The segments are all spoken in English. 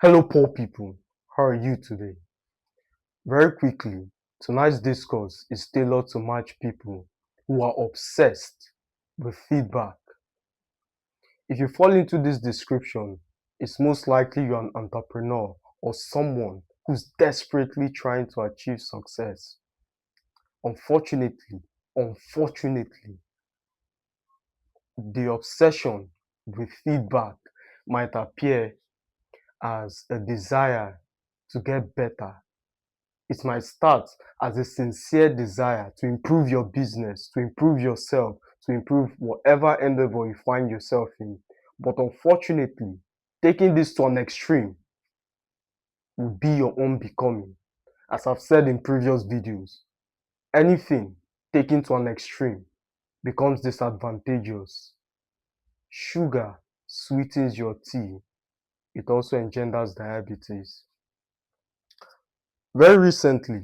Hello, poor people. How are you today? Very quickly, tonight's discourse is tailored to match people who are obsessed with feedback. If you fall into this description, it's most likely you're an entrepreneur or someone who's desperately trying to achieve success. Unfortunately, the obsession with feedback might appear as a desire to get better. It might start as a sincere desire to improve your business, to improve yourself, to improve whatever endeavor you find yourself in. But unfortunately, taking this to an extreme will be your own becoming. As I've said in previous videos, anything taken to an extreme becomes disadvantageous. Sugar sweetens your tea. It also engenders diabetes. Very recently,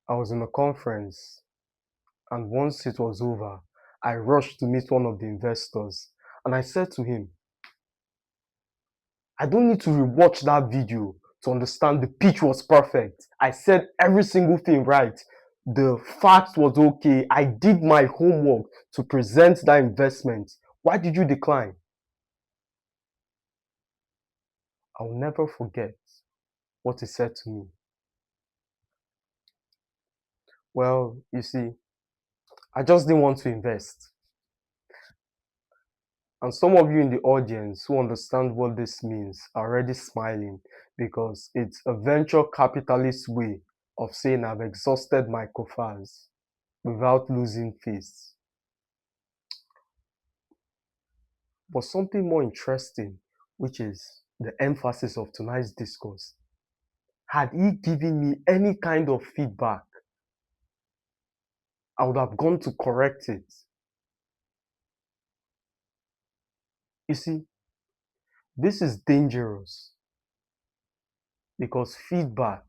I was in a conference, and once it was over, I rushed to meet one of the investors and I said to him, I don't need to rewatch that video to understand the pitch was perfect. I said every single thing right. The facts was okay. I did my homework to present that investment. Why did you decline? I'll never forget what he said to me. Well, you see, I just didn't want to invest. And some of you in the audience who understand what this means are already smiling because it's a venture capitalist way of saying I've exhausted my coffers without losing face. But something more interesting, which is the emphasis of tonight's discourse, had he given me any kind of feedback, I would have gone to correct it. You see, this is dangerous because feedback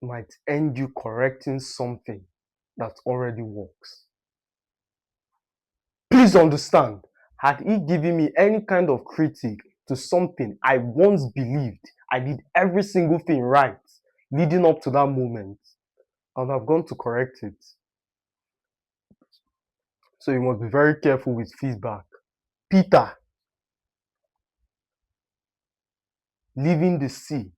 might end you correcting something that already works. Please understand, had he given me any kind of critique to something I once believed I did every single thing right leading up to that moment, I would have gone to correct it. So you must be very careful with feedback. Peter leaving the sea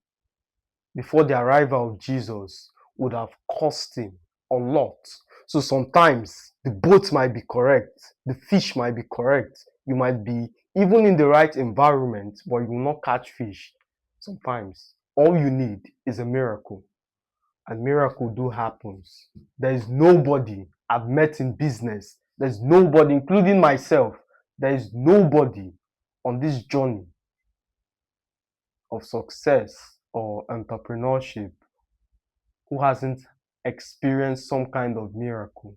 before the arrival of Jesus would have cost him a lot. So sometimes the boat might be correct, the fish might be correct, you might be even in the right environment, but you will not catch fish. Sometimes all you need is a miracle, and miracle do happens. There is nobody I've met in business, there's nobody, including myself, there is nobody on this journey of success or entrepreneurship who hasn't experienced some kind of miracle.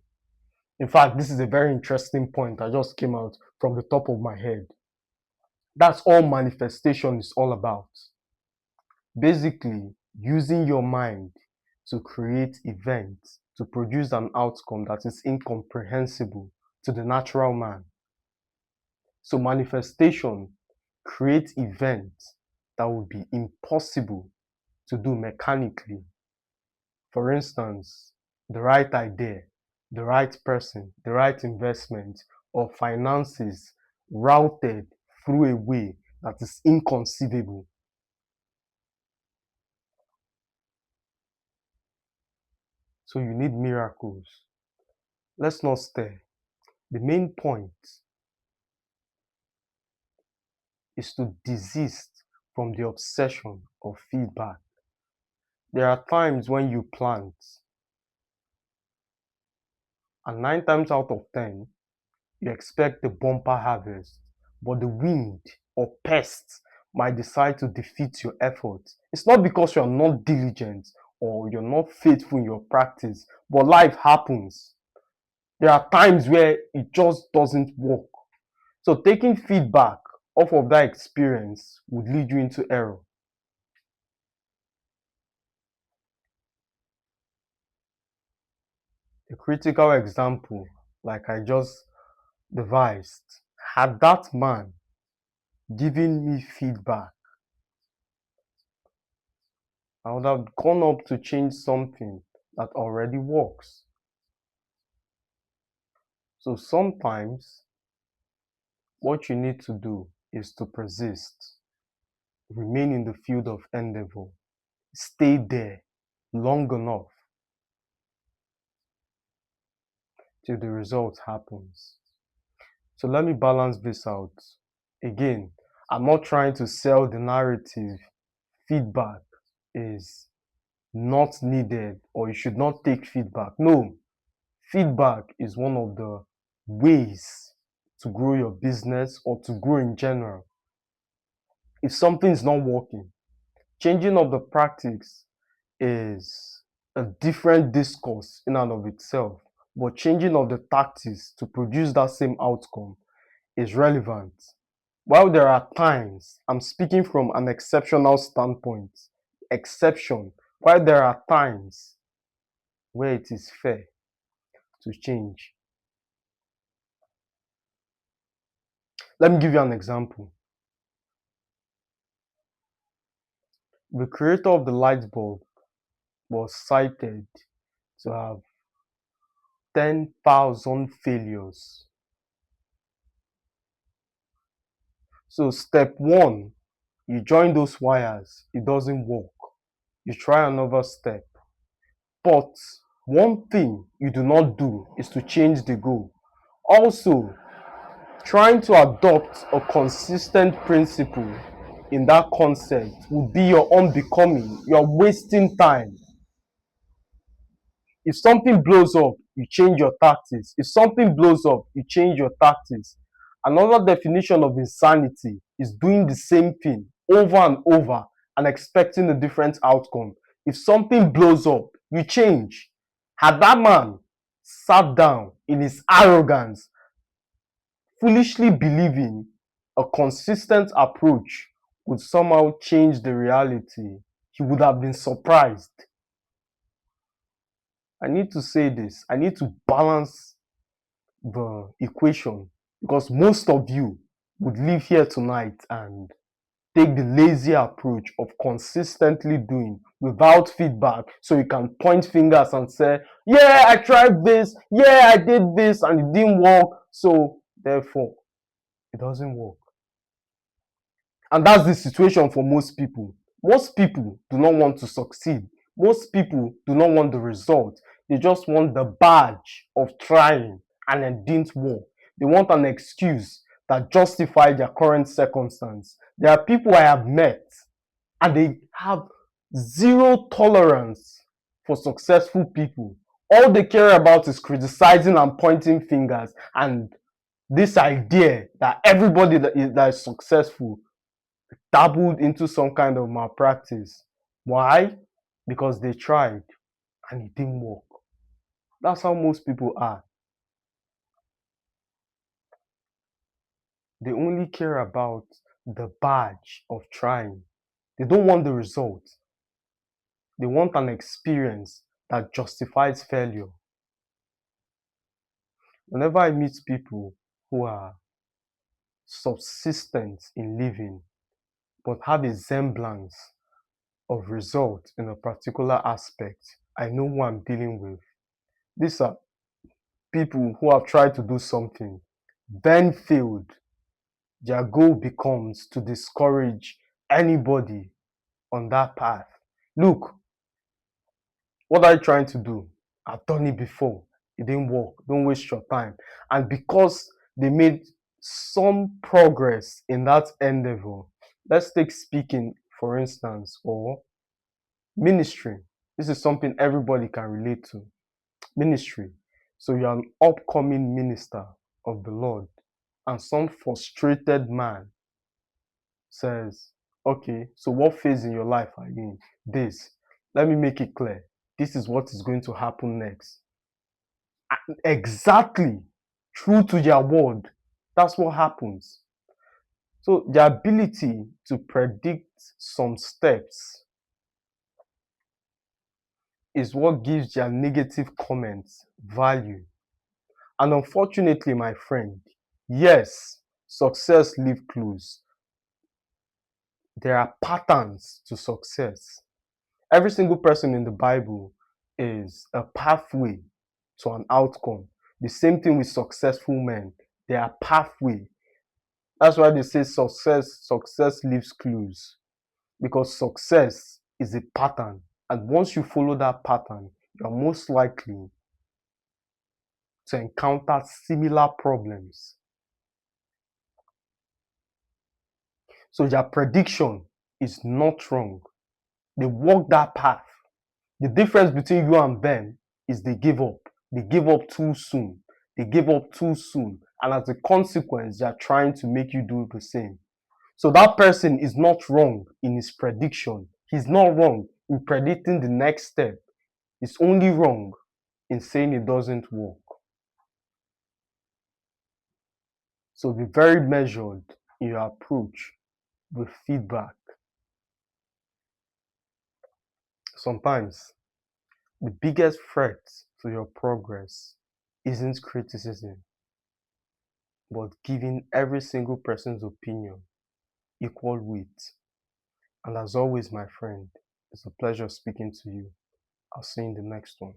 In fact, this is a very interesting point that just came out from the top of my head. That's all manifestation is all about. Basically, using your mind to create events, to produce an outcome that is incomprehensible to the natural man. So manifestation creates events that would be impossible to do mechanically. For instance, the right idea, the right person, the right investment, or finances routed through a way that is inconceivable. So you need miracles. Let's not stare. The main point is to desist from the obsession of feedback. There are times when you plant, and 9 times out of 10, you expect the bumper harvest, but the wind or pests might decide to defeat your efforts. It's not because you're not diligent or you're not faithful in your practice, but life happens. There are times where it just doesn't work. So taking feedback off of that experience would lead you into error. A critical example, like I just devised, had that man given me feedback, I would have gone up to change something that already works. So sometimes what you need to do is to persist, remain in the field of endeavor, stay there long enough till the result happens. So let me balance this out. Again, I'm not trying to sell the narrative. Feedback is not needed or you should not take feedback. No, feedback is one of the ways to grow your business or to grow in general. If something is not working, changing of the practice is a different discourse in and of itself, but changing of the tactics to produce that same outcome is relevant. While there are times, I'm speaking from an exceptional standpoint, exception, while there are times where it is fair to change. Let me give you an example. The creator of the light bulb was cited to have 10,000 failures. So step one, you join those wires, it doesn't work. You try another step. But one thing you do not do is to change the goal. Also, trying to adopt a consistent principle in that concept would be your unbecoming. You're wasting time. If something blows up, you change your tactics. If something blows up, you change your tactics. Another definition of insanity is doing the same thing over and over and expecting a different outcome. If something blows up, you change. Had that man sat down in his arrogance, foolishly believing a consistent approach would somehow change the reality, he would have been surprised. I need to say this. I need to balance the equation because most of you would leave here tonight and take the lazy approach of consistently doing without feedback so you can point fingers and say, yeah, I tried this, yeah, I did this and it didn't work, so therefore it doesn't work. And that's the situation for most people. Most people do not want to succeed. Most people do not want the result. They just want the badge of trying and it didn't work. They want an excuse that justifies their current circumstance. There are people I have met and they have zero tolerance for successful people. All they care about is criticizing and pointing fingers and this idea that everybody that is successful dabbled into some kind of malpractice. Why? Because they tried and it didn't work. That's how most people are. They only care about the badge of trying. They don't want the result. They want an experience that justifies failure. Whenever I meet people who are subsistent in living but have a semblance of result in a particular aspect, I know who I'm dealing with. These are people who have tried to do something, then failed. Their goal becomes to discourage anybody on that path. Look, what are you trying to do? I've done it before. It didn't work. Don't waste your time. And because they made some progress in that endeavor, let's take speaking, for instance, or ministry. This is something everybody can relate to. Ministry. So you're an upcoming minister of the Lord, and some frustrated man says, okay, so what phase in your life are you in? This. Let me make it clear. This is what is going to happen next. Exactly. True to their word. That's what happens. So the ability to predict some steps is what gives their negative comments value. And unfortunately, my friend, Yes, success leave clues. There are patterns to success. Every single person in the Bible is a pathway to an outcome. The same thing with successful men. They are pathway. That's why they say success leaves clues. Because success is a pattern. And once you follow that pattern, you're most likely to encounter similar problems. So their prediction is not wrong. They walk that path. The difference between you and them is they give up. They give up too soon. They give up too soon. And as a consequence, they are trying to make you do the same. So that person is not wrong in his prediction. He's not wrong in predicting the next step. He's only wrong in saying it doesn't work. So be very measured in your approach with feedback. Sometimes the biggest threat to your progress isn't criticism, but giving every single person's opinion equal weight. And as always, my friend, it's a pleasure speaking to you. I'll see you in the next one.